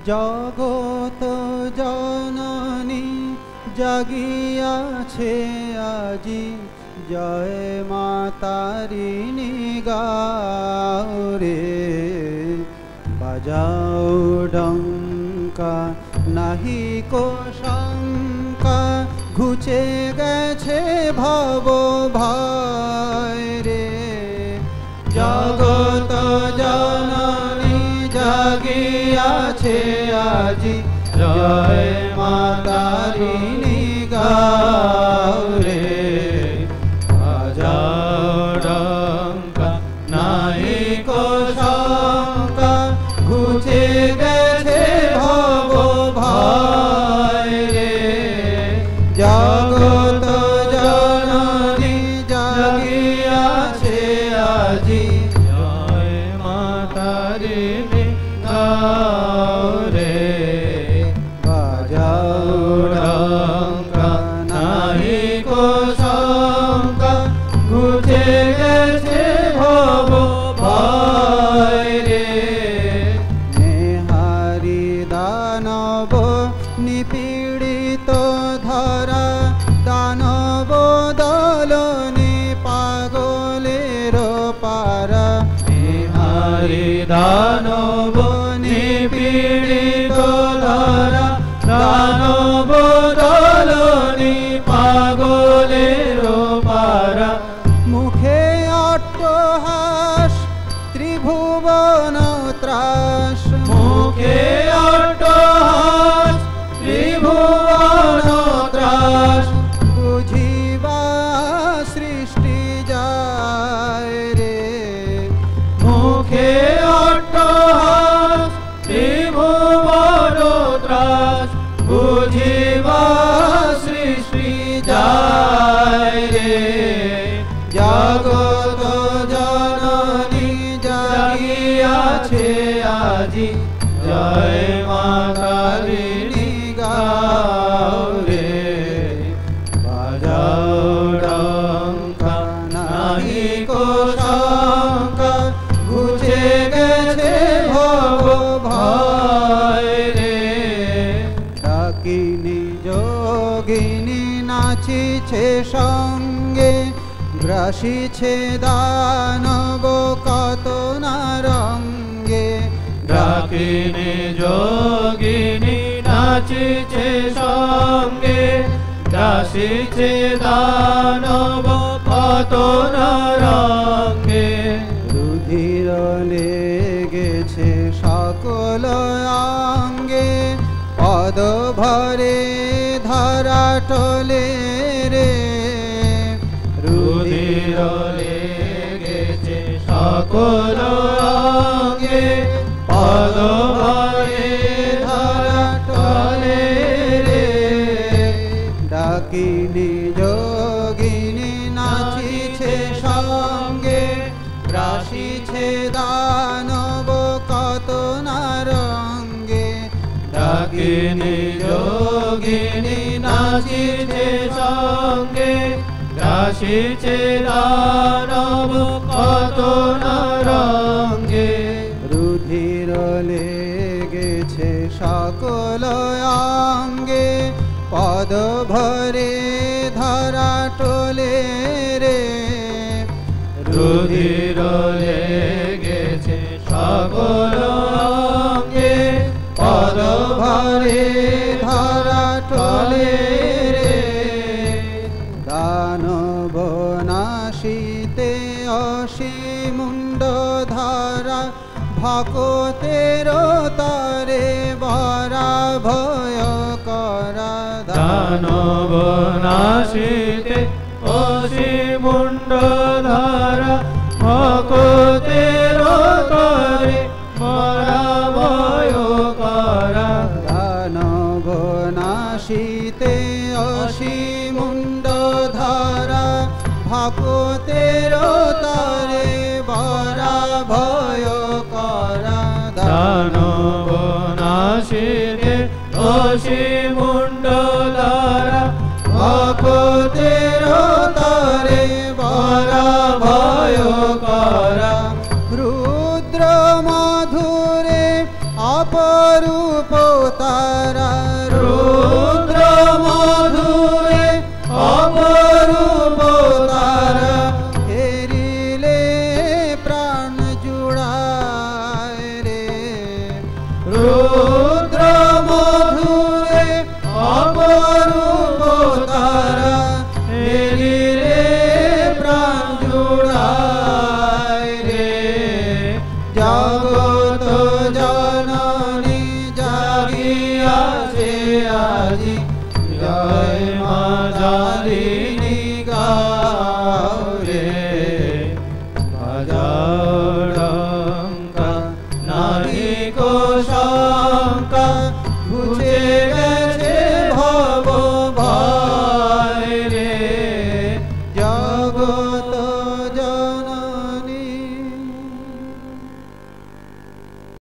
জগত জননী জাগিয়াছে আজি, জয় মা তারিণী গাও রে। বাজাও ডঙ্কা নাহি কো শঙ্কা, ঘুচে গেছে ভব ভয় রে। জগত জননী জাগিয়াছে আজি, জয় মা তারিণী গাও রে। বাজাও ডঙ্কা নাহি কো শঙ্কা, ঘুচে গেছে ভব ভয় রে। জগত জননী জাগিয়াছে আজি, জয় মা তারিণী গাও রে। বাজাও ডঙ্কা নাহি কো শঙ্কা, ঘুচে গেছে ভব ভয় রে। নেহারি দানব নিপীড়িত ধরা, দানব দলনে পাগলের পারা। নেহারি দানব নিপীড়িত ধরা, দানব দলনে পাগলের পারা। মুখে অট্টহাস ত্রিভুবন ত্রাস, মুখে অট্টহাস ত্রিভুবন ত্রাস। বুঝিবা সৃষ্টি যায় রে। মুখে অট্টহাস ত্রিভুবন ত্রাস, বুঝিবা সৃষ্টি যায় রে। জগত জননী জাগিয়াছে আজি, জয় মা তারিণী গাও রে। বাজাও ডঙ্কা নাহি কো শঙ্কা, ঘুচে গেছে ভব ভয় রে। ডাকিনী যোগিনী নাচিছে সঙ্গে, গ্রাসিছে দানব কত না রঙ্গে। ডাকিনী যোগিনী নাচিছে সঙ্গে, গ্রাসিছে দানব কত না রঙ্গে। রুধির লেগেছে সকল অঙ্গে, পদ ভরে ধরা টলে রে। রুধির লেগেছে সকল অঙ্গে, পদ ভরে ধরা টলে রে। ডাকিনী যোগিনী নাচিছে সঙ্গে, গ্রাসিছে দানব কত না রঙ্গে। ডাকিনী যোগিনী নাচিছে সঙ্গে, গ্রাসিছে দানব কত না রঙ্গে। রুধির লেগেছে সকল অঙ্গে, পদ ভরে ধরা টলে রে। রুধির লেগেছে সকল অঙ্গে, পদ ভরে ধরা টলে রে। দানব নাশিতে অসীমুণ্ড ধরা, ভকতের তরে বরা ভয় করা। দানব নাশিতে অসীমুণ্ড ধরা, ভকতের তরে বরা ভয় করা। দানব নাশিতে অসীমুণ্ড ধরা, ভকতের তরে বরা ভয় করা। দানব নাশিতে অসীমুণ্ড ধরা, ভকতের তরে বরা অপরূপ তারা রুদ্র মধুরে অপরূপ তারা হেরিলে প্রাণ জুড়ায় রে রুদ্র মধুরে অপরূপ তারা হেরিলে প্রাণ জুড়ায় রে জগৎ